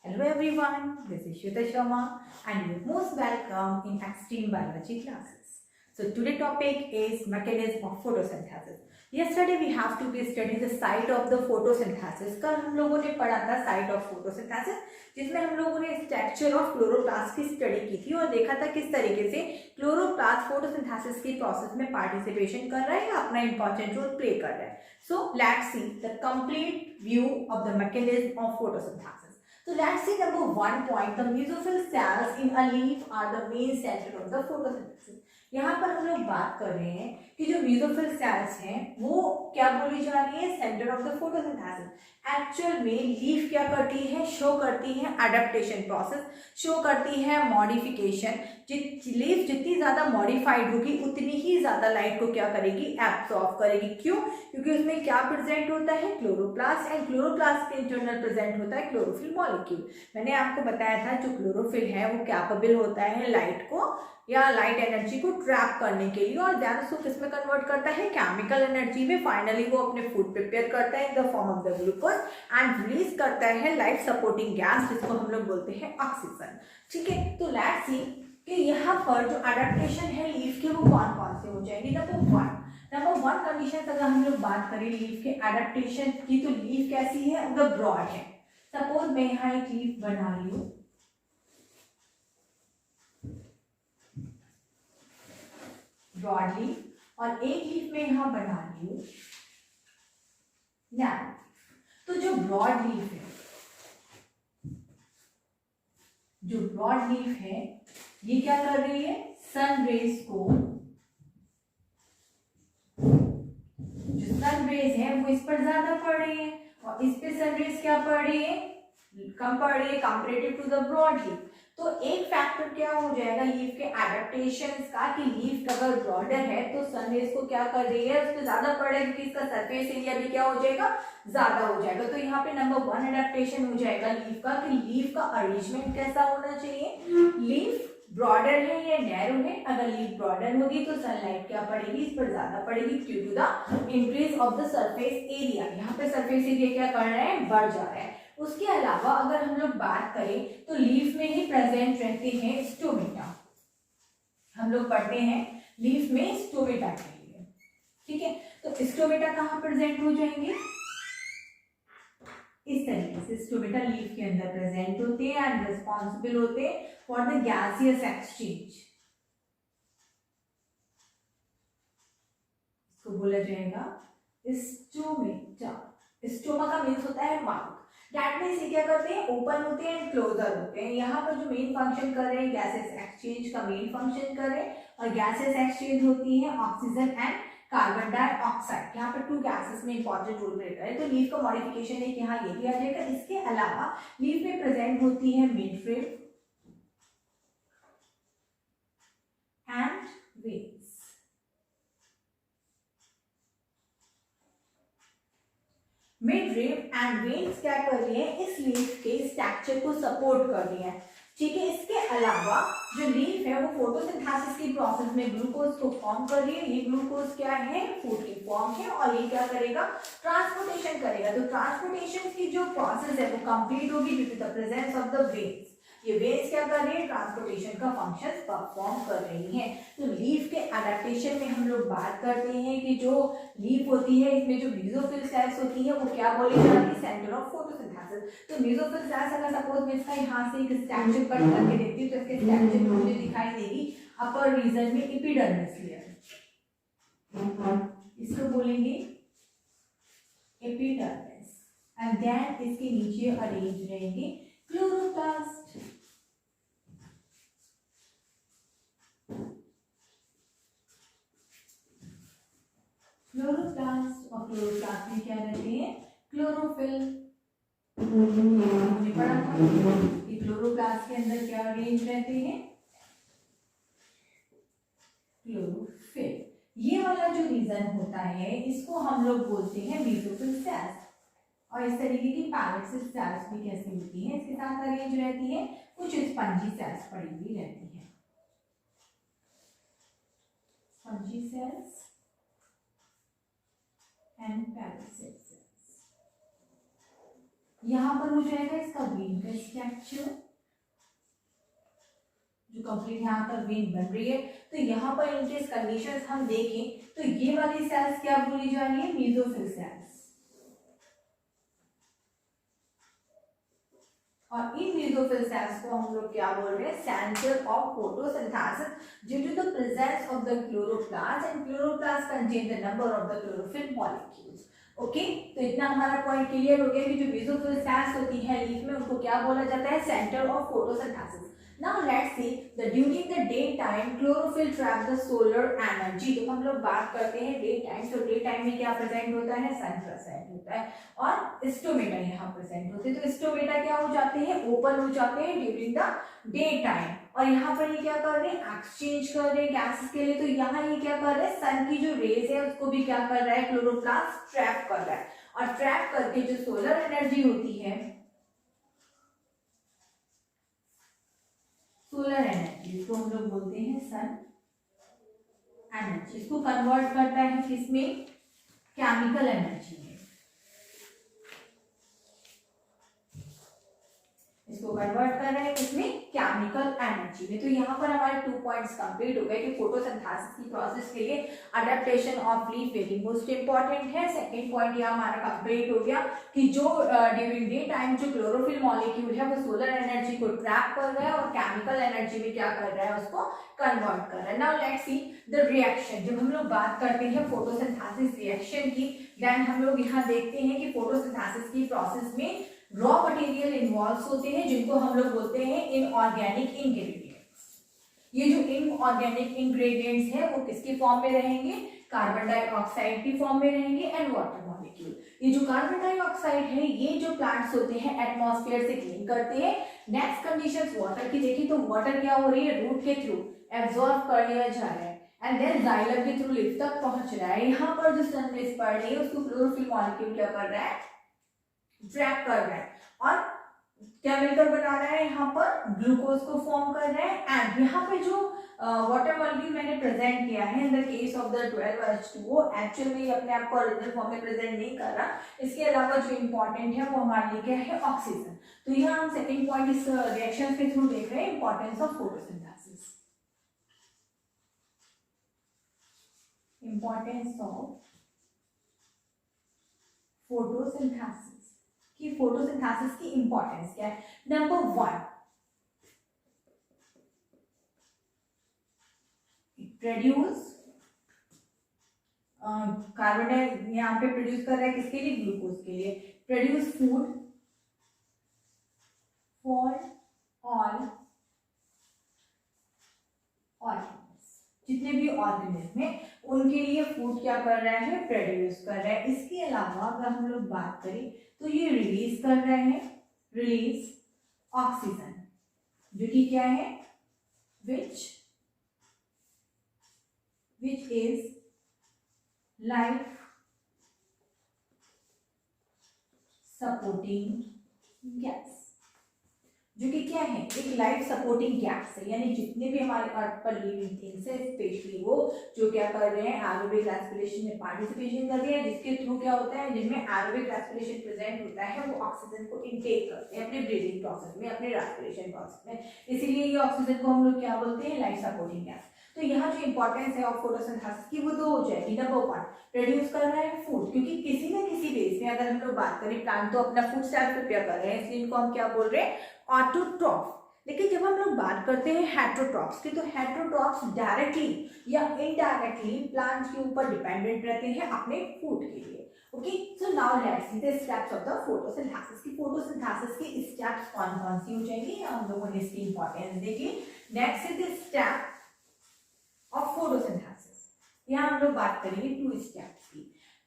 Hello everyone, this is Shweta Sharma and you're most welcome in Extreme Biology classes. So today's topic is mechanism of photosynthesis. Yesterday we have to be studying the site of the photosynthesis. कल हम लोगों ने पढ़ा था site of photosynthesis, जिसमें हम लोगों ने स्ट्रक्चर ऑफ क्लोरोप्लास्ट की स्टडी की थी और देखा था किस तरीके से क्लोरोप्लास्ट फोटोसिंथेसिस की प्रोसेस में पार्टिसिपेशन कर रहा है या अपना इंपॉर्टेंट रोल प्ले कर रहा है. So let's see the complete view of the mechanism of photosynthesis. So let's see number 1 point. The mesophyll cells in a leaf are the main center of the photosynthesis. यहाँ पर हम लोग बात कर रहे हैं कि जो mesophyll cells हैं वो क्या बोली जा रही है, centre of the photosynthesis. Actual में लीफ क्या करती है, शो करती है एडेप्टेशन प्रोसेस, शो करती है मॉडिफिकेशन. लीफ जितनी ज्यादा मॉडिफाइड होगी उतनी ही ज्यादा लाइट को क्या करेगी, एब्सॉर्ब करेगी. क्यों? क्योंकि उसमें क्या प्रेजेंट होता है, क्लोरोप्लास्ट, एंड क्लोरोप्लास्ट के इंटरनल प्रेजेंट होता है क्लोरोफिल मॉलिक्यूल. मैंने आपको बताया था जो क्लोरोफिल है वो कैपेबल होता है लाइट को या लाइट एनर्जी को ट्रैप करने के लिए और देन उसको किसमें कन्वर्ट करता है, केमिकल एनर्जी में. फाइनली वो अपने फूड प्रिपेयर करता है in the form of the glucose and release करता है लाइफ सपोर्टिंग गैस जिसको हम लोग बोलते हैं ऑक्सीजन. ठीक है, तो लेट्स सी कि यहाँ पर जो अडेप्टेशन है लीफ के वो कौन कौन से हो जाएंगे. नंबर वन कंडीशन अगर हम लोग बात करें लीफ के एडेप्टेशन की तो लीफ कैसी है, द ब्रॉड है. सपोज मैं यहाँ एक लीफ बना ली हूँ, ब्रॉड लीफ, और एक लीफ में यहां बना ली हूं नैरो. तो जो ब्रॉड लीफ है, जो ब्रॉड लीफ है ये क्या कर रही है, सन रेज को, जो सन रेज है वो इस पर ज्यादा पड़ रही है और इस पे सन रेज क्या पड़ रही है, कम पड़ रही है comparative to the broad leaf. तो एक फैक्टर क्या हो जाएगा लीफ के एडेप्टेशंस का कि लीफ अगर ब्रॉडर है तो सनरेज को क्या कर रही है, उस पर ज्यादा पड़ेगा क्योंकि इसका सरफेस एरिया भी क्या हो जाएगा, ज्यादा हो जाएगा. तो यहाँ पे नंबर वन एडेप्टेशन हो जाएगा लीफ का कि लीफ का अरेंजमेंट कैसा होना चाहिए. लीफ ब्रॉडर है या नैरो है, अगर लीफ ब्रॉडर होगी तो सनलाइट क्या पड़ेगी, इस पर ज्यादा पड़ेगी due to the increase of the surface area. यहाँ पे सरफेस एरिया क्या कर रहा है, बढ़ जा रहा है. उसके अलावा अगर हम लोग बात करें तो लीफ में ही प्रेजेंट रहते हैं स्टोमेटा. हम लोग पढ़ते हैं लीफ में स्टोमेटा के लिए. ठीक है, तो स्टोमेटा कहाँ प्रेजेंट हो जाएंगे, इस तरीके से स्टोमेटा लीफ के अंदर प्रेजेंट होते हैं एंड रिस्पॉन्सिबल होते हैं फॉर द गैसियस एक्सचेंज. इसको बोला जाएगा स्टोमेटा. स्टोमा का मीन्स होता है माउथ. दैट मीन्स ये क्या करते हैं, ओपन होते हैं, क्लोजर होते हैं. यहाँ पर जो मेन फंक्शन कर रहे हैं गैसेस एक्सचेंज का मेन फंक्शन कर रहे हैं और गैसेस एक्सचेंज होती है ऑक्सीजन एंड कार्बन डाइऑक्साइड. यहाँ पर टू गैसेस में इंपॉर्टेंट रोल प्ले कर रहे हैं. तो लीफ का मॉडिफिकेशन एक यहाँ ये भी आ जाएगा. इसके अलावा लीफ में प्रेजेंट होती है मिडफ्रेम एंड वेन्स. मिडफ्रेम एंड वेन्स क्या कर रही है, इस लीफ के स्ट्रक्चर को सपोर्ट कर रही है. ठीक है, इसके अलावा जो लीफ है वो फोटोसिंथेसिस की प्रोसेस में ग्लूकोज को फॉर्म कर रही है. ये ग्लूकोज क्या है, फूड की फॉर्म है और ये क्या करेगा, ट्रांसपोर्टेशन करेगा. तो ट्रांसपोर्टेशन की जो प्रोसेस है वो कंप्लीट होगी due to the presence of the veins. ये वेन्स क्या कर रही है, ट्रांसपोर्टेशन का फंक्शन परफॉर्म कर रही है. तो लीफ के एडेप्टेशन में हम लोग बात करते हैं कि जो लीफ होती है इसमें जो मेसोफिल सेल्स होती है वो क्या बोली जाती है, सेंटर ऑफ फोटोसिंथेसिस. तो मेसोफिल सेल्स अगर सपोज मैं इसका यहाँ से एक स्ट्रक्चर कट करके देखती हूँ तो इसके स्ट्रक्चर मुझे दिखाई देगी अपर रीजन में एपिडर्मिस लेयर. इसको बोलेंगे एपिडर्मिस एंड देन इसके नीचे अरेंज रहेंगे क्लोरोप्लास्ट. क्लोरोप्लास्ट और क्लोरोप्लास्ट में क्या रहते हैं, क्लोरोफिल. मुझे पढ़ा था कि क्लोरोप्लास्ट के अंदर क्या अरेंज रहते हैं, क्लोरोफिल. ये वाला जो रीजन होता है इसको हम लोग बोलते हैं मेसोफिल सेल्स. और इस तरीके की पैलेट सेल्स भी कैसी होती हैं, इसके साथ अरेंज रहती है. कुछ स्पंजी सेल्स पड़ी हुई रहती है, spongy cells and pallet cells. यहाँ पर हो जाएगा इसका वेन का स्ट्रक्चर जो कंप्लीट यहाँ पर वेन बन रही है। तो यहाँ पर इनके कंडीशंस हम देखें तो ये वाली सेल्स क्या बोली जा रही है, मेसोफिल सेल्स। और इन मेसोफिल सेल्स को हम लोग क्या बोल रहे हैं, centre of photosynthesis due to the presence of the chloroplast and chloroplast contain the number of the chlorophyll molecules. Okay, तो इतना हमारा पॉइंट क्लियर हो गया कि जो मेसोफिल सेल्स होती है लीफ में उनको क्या बोला जाता है, centre of photosynthesis. Now let's see the during the daytime chlorophyll trap the solar energy। तो हम लोग बात करते हैं डे टाइम, तो डे टाइम में क्या प्रेजेंट होता है, सन प्रेजेंट होता है और स्टोमेटा यहाँ प्रेजेंट होते हैं। तो स्टोमेटा क्या हो जाते हैं, ओपन हो जाते हैं ड्यूरिंग द डे टाइम। और यहाँ पर ये क्या कर रहे हैं, एक्सचेंज कर रहे हैं गैसेस के लिए। तो यहाँ ये क्या कर रहे हैं, सन की जो रेज है उसको भी क्या कर रहा है, क्लोरोप्लास्ट ट्रैप कर रहा है। और ट्रैप करके जो सोलर एनर्जी होती है, सोलर एनर्जी, इसको हम लोग बोलते हैं सन एनर्जी, इसको कन्वर्ट करता है किसमें, केमिकल एनर्जी में। इसको कन्वर्ट कर रहे हैं किसमें, केमिकल एनर्जी में। तो यहाँ पर हमारे 2 पॉइंट्स कंप्लीट हो गए कि फोटोसिंथेसिस की प्रोसेस के लिए adaptation of leaf very most important है। सेकंड पॉइंट यहाँ हमारा कंप्लीट हो गया कि जो ड्यूरिंग डे टाइम जो क्लोरोफिल मॉलिक्यूल है वो सोलर एनर्जी को ट्रैप कर रहा है और केमिकल एनर्जी में क्या कर रहा है, उसको कन्वर्ट कर रहा है। Now let's see the reaction. जब हम लोग बात करते हैं फोटोसिंथेसिस रिएक्शन की, देन हम लोग यहाँ देखते हैं कि फोटोसिंथेसिस की प्रोसेस में रॉ मटेरियल इन्वॉल्व होते हैं जिनको हम लोग बोलते हैं इनऑर्गेनिक इंग्रेडिएंट्स। ये जो इनऑर्गेनिक इंग्रेडिएंट्स हैं वो किसकी फॉर्म में रहेंगे, कार्बन डाइऑक्साइड की फॉर्म में रहेंगे एंड वाटर मॉलिक्यूल। ये जो कार्बन डाइऑक्साइड है ये जो प्लांट्स होते हैं एटमॉस्फेयर से क्लीन करते हैं। नेक्स्ट कंडीशंस वाटर की देखी तो वाटर क्या हो रही है, रूट के थ्रू एब्जॉर्ब कर लिया जा रहा है एंड देन जाइलम के थ्रू लिप तक पहुंच रहा है। यहाँ पर जो सन रेज पड़ रही है उसको क्लोरोफिल मॉलिक्यूल क्या कर रहा है, ट्रैप कर रहा है और क्या मिलकर बना रहा है, यहाँ पर ग्लूकोज को फॉर्म कर रहा है। एंड यहाँ पे जो वाटर मॉलिक्यूल मैंने प्रेजेंट किया है in the case of the 12H2O, actual में अपने आप को ओरिजिनल फॉर्म में प्रेजेंट नहीं कर रहा। इसके अलावा जो इंपॉर्टेंट है वो हमारे लिए क्या है, ऑक्सीजन। तो यहाँ हम सेकंड पॉइंट इस रिएक्शन के थ्रू देख रहे हैं, importance of photosynthesis. Importance of photosynthesis कि फोटोसिंथेसिस की इंपॉर्टेंस क्या है। नंबर 1, प्रोड्यूस कार्बन डाइऑक्साइड यहाँ पे प्रोड्यूस कर रहा है किसके लिए, ग्लूकोज के लिए। Produce food for all organism, जितने भी ऑर्गेनिज्म है उनके लिए फूड क्या कर रहा है, प्रोड्यूस कर रहा है। इसके अलावा अगर हम लोग बात करें तो ये रिलीज कर रहा है, रिलीज ऑक्सीजन, जो कि क्या है, which is life supporting gas, जो कि क्या है, एक लाइफ सपोर्टिंग गैस है। यानी जितने भी हमारे अर्थ पर लिविंग थिंग्स है स्पेशली वो जो क्या कर रहे हैं, एरोबिक रेस्पिरेशन में पार्टिसिपेशन कर रहे हैं, जिसके थ्रू क्या होता है, जिनमें एरोबिक रेस्पिरेशन प्रेजेंट होता है वो ऑक्सीजन को इनटेक करते हैं अपने ब्रीदिंग प्रोसेस में, अपने रेस्पिरेशन प्रोसेस में। इसीलिए ये ऑक्सीजन को हम लोग क्या बोलते हैं, लाइफ सपोर्टिंग गैस। तो यहाँ जो इंपॉर्टेंस है ऑफ फोटोसिंथेसिस की वो 2 हो जाएगी। नंबर 1, प्रोड्यूस कर रहा है फूड, क्योंकि किसी न किसी बेस में अगर हम लोग बात करें प्लांट तो अपना फूड सेल्फ प्रिपेयर कर रहे हैं, इसलिए इनको हम क्या बोल रहे हैं, ऑटोट्रॉफ। लेकिन जब हम लोग बात करते हैं हेटेरोट्रॉफ्स की, तो हेटेरोट्रॉफ्स डायरेक्टली या इनडायरेक्टली प्लांट्स के ऊपर डिपेंडेंट रहते हैं अपने फूड के लिए। Okay, so now let's see the steps of the photosynthesis की। फोटोसिंथेसिस की स्टेप्स कौन कौन सी हो जाएंगी, हम लोगों ने इसकी इंपॉर्टेंस देखी। Next is the step of photosynthesis. यहाँ हम लोग बात करेंगे 2 स्टेप्स की।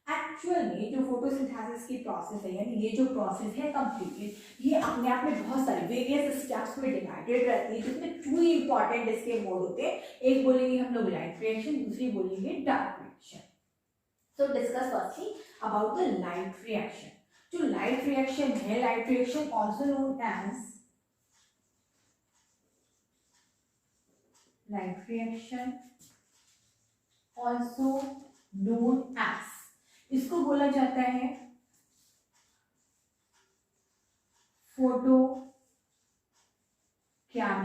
एक्चुअल में जो फोटोसिंथेसिस की प्रोसेस है, यानी ये जो प्रोसेस है कंप्लीटली, ये अपने आप में बहुत सारे वेरियस स्टेप्स में डिवाइडेड रहती है, जिसमें 2 इंपॉर्टेंट इसके मोड होते हैं। एक बोलेंगे हम लोग लाइट रिएक्शन, दूसरी बोलेंगे dark reaction. So discuss firstly about the light reaction. जो लाइट रिएक्शन है, light reaction also known as light reaction, also known as, इसको बोला जाता है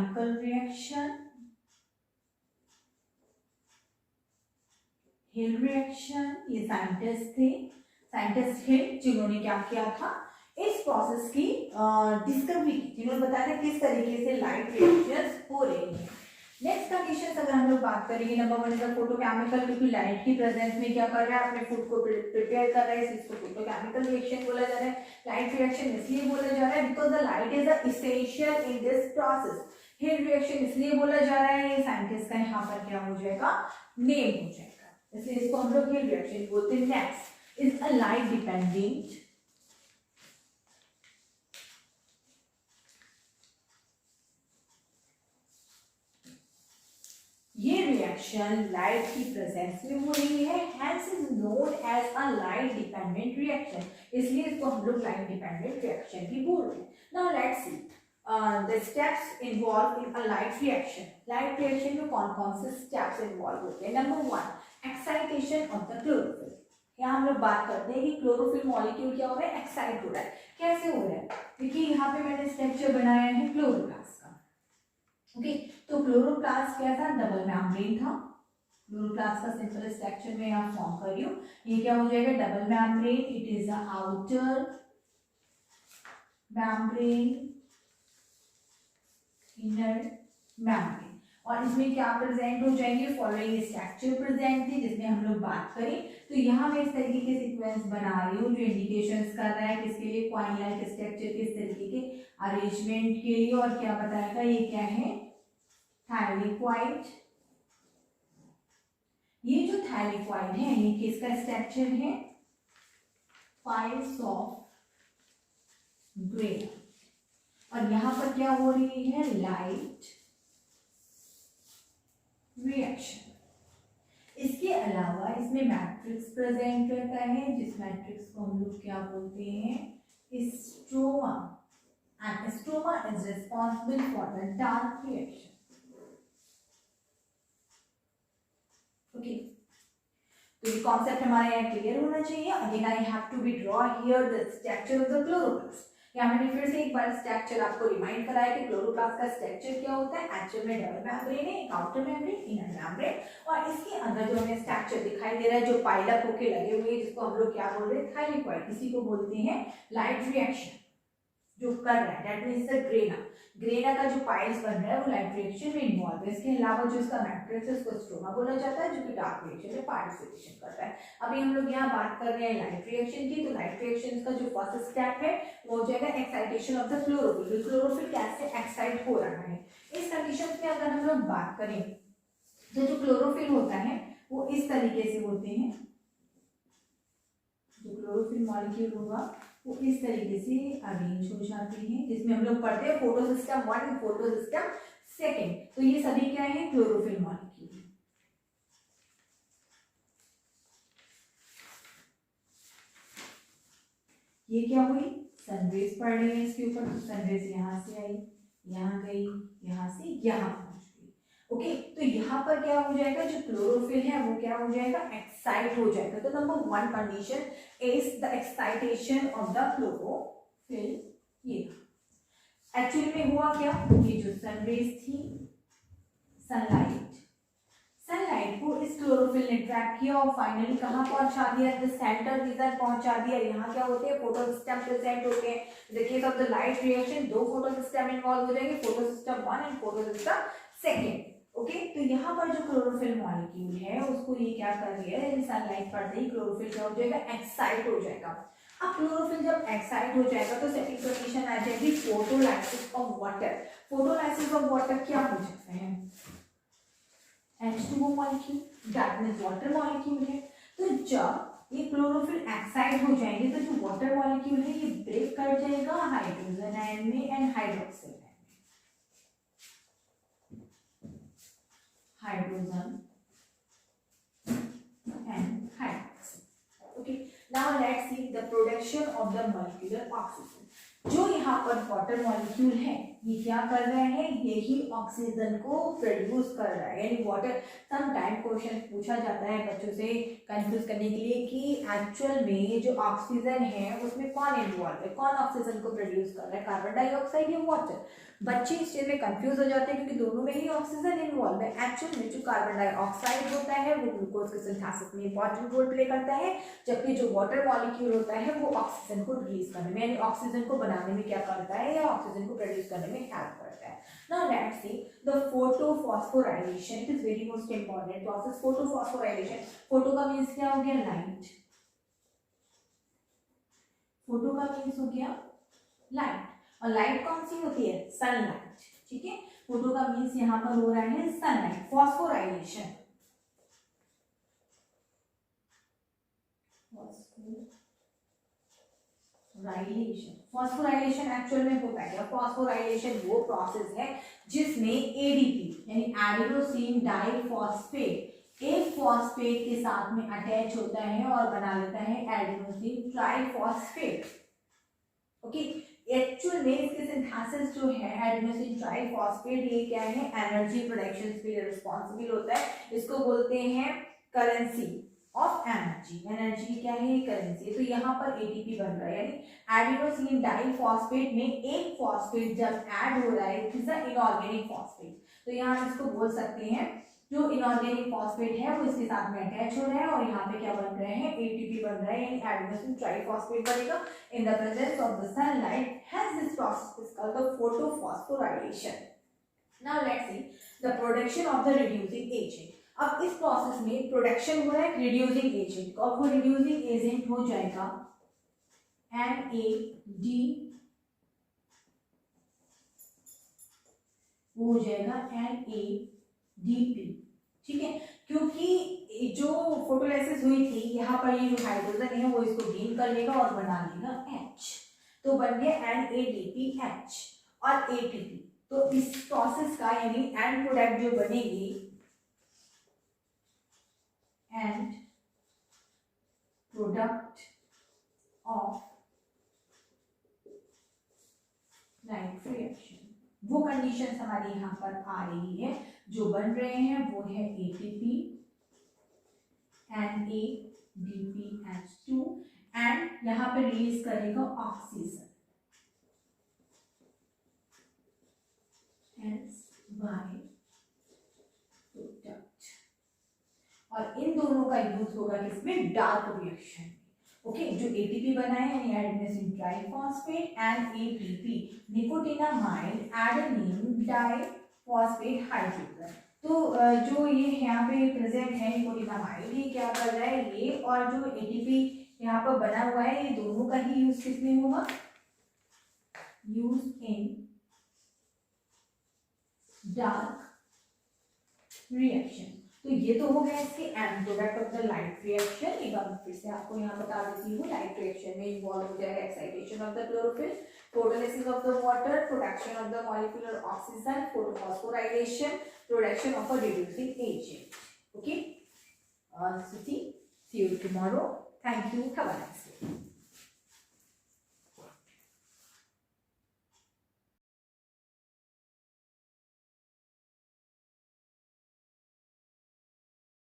केमिकल रिएक्शन, हिल रिएक्शन, ये साइंटिस्ट थे, साइंटिस्ट हिल, जिन्होंने क्या किया था, इस प्रोसेस की डिस्कवरी की, जिन्होंने बताया था किस तरीके से लाइट रिएक्शंस हो रही हैं। नेक्स्ट कंडीशन अगर हम लोग बात करेंगे, नंबर 1 इज फोटोकेमिकल, क्योंकि लाइट की प्रेजेंस में क्या कर रहा है, अपने फूड को प्रिपेयर कर रहा है, इसको फोटोकेमिकल रिएक्शन बोला जा रहा है। लाइट रिएक्शन इसलिए बोला जा रहा है because the light is essential in this process. Hill reaction इसलिए बोला जा रहा है, ये साइंटिस्ट का यहाँ पर क्या हो जाएगा, नेम हो जाएगा, इसलिए इसको हम लोग हिल रिएक्शन बोलते हैं। Next is a light dependent, ये रिएक्शन लाइट की प्रेजेंस में हो रही है, hence is known as a light dependent reaction, इसलिए इसको हम लोग लाइट डिपेंडेंट रिएक्शन भी बोल रहे हैं। Now let's see the steps involved in a light reaction. Light reaction में कौन कौन से स्टेप्स इन्वॉल्व होते हैं। Number 1 excitation of the chlorophyll. यहाँ हम लोग बात करते हैं कि क्लोरोफिल मॉलिक्यूल क्या हो रहा है, एक्साइट हो रहा है। कैसे हो रहा है, देखिए यहाँ पे मैंने स्ट्रक्चर बनाया है क्लोरोप्लास्ट का। ओके, तो क्लोरोप्लास्ट क्या था, डबल मेम्ब्रेन था। क्लोरोप्लास्ट का सिंपल स्ट्रक्चर में यहाँ फॉर्म कर रही हूँ, ये क्या हो जाएगा, double membrane, it is the outer membrane, inner membrane, और इसमें क्या प्रेजेंट हो जाएंगे, फॉलोइंग स्ट्रक्चर प्रेजेंट थी जिसमें हम लोग बात करें। तो यहाँ मैं इस तरीके के सीक्वेंस बना रही हूँ जो इंडिकेशंस कर रहा है किसके लिए, कॉइन लाइक स्ट्रक्चर के इस तरीके के अरेंजमेंट के लिए, और क्या बताएगा, ये क्या है, थाइलिक्वाइड। ये जो थाइलिक्वाइड है ये किसका स्ट्रक्चर है, पाइल्स ऑफ ग्रेनाइट, और यहाँ पर क्या हो रही है, लाइट रिएक्शन। इसके अलावा इसमें मैट्रिक्स प्रेजेंट रहता है, जिस मैट्रिक्स को हम लोग क्या बोलते हैं, stroma, and stroma is responsible for the dark reaction. Okay, तो ये कॉन्सेप्ट हमारे यहाँ क्लियर होना चाहिए। Again I have to be draw here the structure of the chloroplast. यहाँ मैंने फिर से एक बार स्ट्रक्चर आपको रिमाइंड कराया कि क्लोरोप्लास्ट का स्ट्रक्चर क्या होता है, एक्चुअल में डबल मेम्ब्रेन है, एक आउटर मेम्ब्रेन, इनर मेम्ब्रेन, और इसके अंदर जो हमें स्ट्रक्चर दिखाई दे रहा है जो पाइल अप होके लगे हुए हैं, जिसको हम लोग क्या बोल रहे हैं, थाइलिक्वाइड, इसी को बोलते हैं लाइट रिएक्शन जो कर रहा है, that means the grana. Grana का जो पाइल्स बन रहा है वो लाइट रिएक्शन में इन्वॉल्व है। इसके अलावा जो इसका मैट्रिक्स है उसको स्ट्रोमा बोला जाता है, जो कि डार्क रिएक्शन में पार्टिसिपेशन करता है। अभी हम लोग यहाँ बात कर रहे हैं लाइट रिएक्शन की, तो लाइट रिएक्शन का जो फर्स्ट स्टेप है वो हो जाएगा excitation of the chlorophyll. Chlorophyll कैसे एक्साइट हो रहा है, इस कंडीशन में अगर हम लोग बात करें तो जो क्लोरोफिल होता है वो इस तरीके से होते हैं, जो क्लोरोफिल मॉलिक्यूल होगा वो इस तरीके से अरेंज हो जाते हैं, जिसमें हम लोग पढ़ते हैं फोटो सिस्टम 1 और फोटो सिस्टम 2। तो ये सभी क्या है, क्लोरोफिल मॉलिक्यूल। ये क्या हुई, सनरेज पड़ रही है इसके ऊपर, तो सनरेज यहाँ से आई, यहाँ गई, यहाँ से यहाँ पहुंच गई। ओके, तो यहाँ पर क्या हो जाएगा, जो क्लोरोफिल है वो क्या हो जाएगा, एक्साइट हो जाएगा। तो number 1 condition is the excitation of the chlorophyll. ये एक्चुअली में हुआ क्या, ये जो सनरेज थी, सनलाइट को इस क्लोरोफिल ने ट्रैप किया और फाइनली कहाँ पहुंचा दिया, द सेंटर रीजन पहुंचा दिया। यहाँ क्या होते हैं, फोटो सिस्टम प्रेजेंट होते हैं। The case of the light reaction 2 photo system involve हो जाएंगे, photo system 1 and photo system 2। Okay, तो यहाँ पर जो क्लोरोफिल मॉलिक्यूल है उसको ये क्या कर रही है, सनलाइट पड़ते ही क्लोरोफिल क्या हो जाएगा, एक्साइट हो जाएगा। अब क्लोरोफिल जब एक्साइट हो जाएगा तो सेकंड कंडीशन आ जाएगी photolysis of water. Photolysis of water क्या हो सकता है, H2O molecule, that means water molecule है। तो जब ये क्लोरोफिल एक्साइट हो जाएंगे तो जो वाटर मॉलिक्यूल है ये ब्रेक कर जाएगा हाइड्रोजन आयन में एंड हाइड्रोक्सिल आयन में, hydrogen and hydroxyl. Okay, now let's see the production of the molecular oxygen. जो यहाँ पर वाटर मॉलिक्यूल है ये क्या कर रहा है, यही ऑक्सीजन को प्रोड्यूस कर रहा है। यानी वाटर, सम टाइम क्वेश्चन पूछा जाता है बच्चों से कंफ्यूज करने के लिए कि एक्चुअल में जो ऑक्सीजन है उसमें कौन इन्वॉल्व है, कौन ऑक्सीजन को प्रोड्यूस कर रहा है, कार्बन डाइऑक्साइड या वाटर। बच्चे इस चीज में कंफ्यूज हो जाते हैं क्योंकि दोनों में ही ऑक्सीजन इन्वॉल्व है। एक्चुअल में जो कार्बन डाइऑक्साइड होता है वो ग्लूकोज के सिंथेसिस में इंपॉर्टेंट रोल प्ले करता है, जबकि जो वाटर मॉलिक्यूल होता है वो ऑक्सीजन को रिलीज करने में, यानी ऑक्सीजन को बनाने में क्या करता है या ऑक्सीजन को प्रोड्यूस करने में हेल्प करता है। Now let's see the photophosphorylation, it is very most important process. Photophosphorylation, photo का मींस क्या हो गया, लाइट। फोटो का मींस हो गया लाइट, और लाइट कौन सी होती है, सनलाइट। ठीक है, फोटो का मींस यहां पर हो रहा है सनलाइट। फॉस्फोराइलेशन, फॉस्फोराइलेशन एक्चुअल में होता है, फॉस्फोराइलेशन वो प्रोसेस है जिसमें एडीपी यानी एडिनोसिन डाइफॉस्फेट एक फॉस्फेट के साथ में अटैच होता है और बना लेता है एडिनोसिन ट्राइफॉस्फेट। ओके, एक्चुअल में इसके सिंथेसिस जो है एडिनोसिन ट्राइफॉस्फेट, ये क्या है, एनर्जी प्रोडक्शन के लिए रिस्पॉन्सिबल होता है। इसको बोलते हैं करेंसी ऑफ एनर्जी। एनर्जी क्या है, करेंसी। तो यहाँ पर एटीपी बन रहा है, यानी एडिनोसिन डाइफॉस्फेट में एक फॉस्फेट जब ऐड हो रहा है, it is a inorganic phosphate. तो यहाँ हम इसको बोल सकते हैं जो इनऑर्गेनिक फॉस्फेट है वो इसके साथ में अटैच हो रहा है और यहाँ पे क्या बन रहे हैं, एटीपी बन रहा है, यानी एडिनोसिन ट्राइफॉस्फेट बनेगा। In the presence of the sunlight has this process is called the photophosphorylation. Now let's see the production of the reducing agent. अब इस प्रोसेस में प्रोडक्शन हो रहा है रिड्यूसिंग एजेंट, और वो रिड्यूसिंग एजेंट हो जाएगा NAD, वो हो जाएगा NADP। ठीक है, क्योंकि जो फोटोलाइसिस हुई थी यहाँ पर ये जो हाइड्रोजन है वो इसको गेन कर लेगा और बना लेगा H, तो बन गया NADPH और ATP। तो इस प्रोसेस का यानी एंड प्रोडक्ट जो बनेगी and product of night reaction, वो कंडीशंस हमारी यहाँ पर आ रही है। जो बन रहे हैं वो है ATP, NADPH2 एंड यहाँ पे रिलीज करेगा ऑक्सीजन बाय प्रोडक्ट, और इन दोनों का यूज होगा किसमें, डार्क रिएक्शन। ओके, जो ATP बना है यानी adenosine triphosphate and ATP nicotinamide adenine diphosphate hydrogen. तो जो ये यहाँ पे प्रेजेंट है निकोटिनामाइड, ये क्या कर रहा है, ये और जो ATP यहाँ पर बना हुआ है ये दोनों का ही यूज किसमें होगा, यूज इन डार्क रिएक्शन। तो ये तो हो गया इसके and product of the light reaction. एक बार फिर से आपको यहाँ बता देती हूँ, लाइट रिएक्शन में इन्वॉल्व हो जाएगा excitation of the chlorophyll, photolysis of the water, production of the molecular oxygen, photophosphorylation, production of a reducing agent. Okay, see you tomorrow. Thank you. Have a nice day.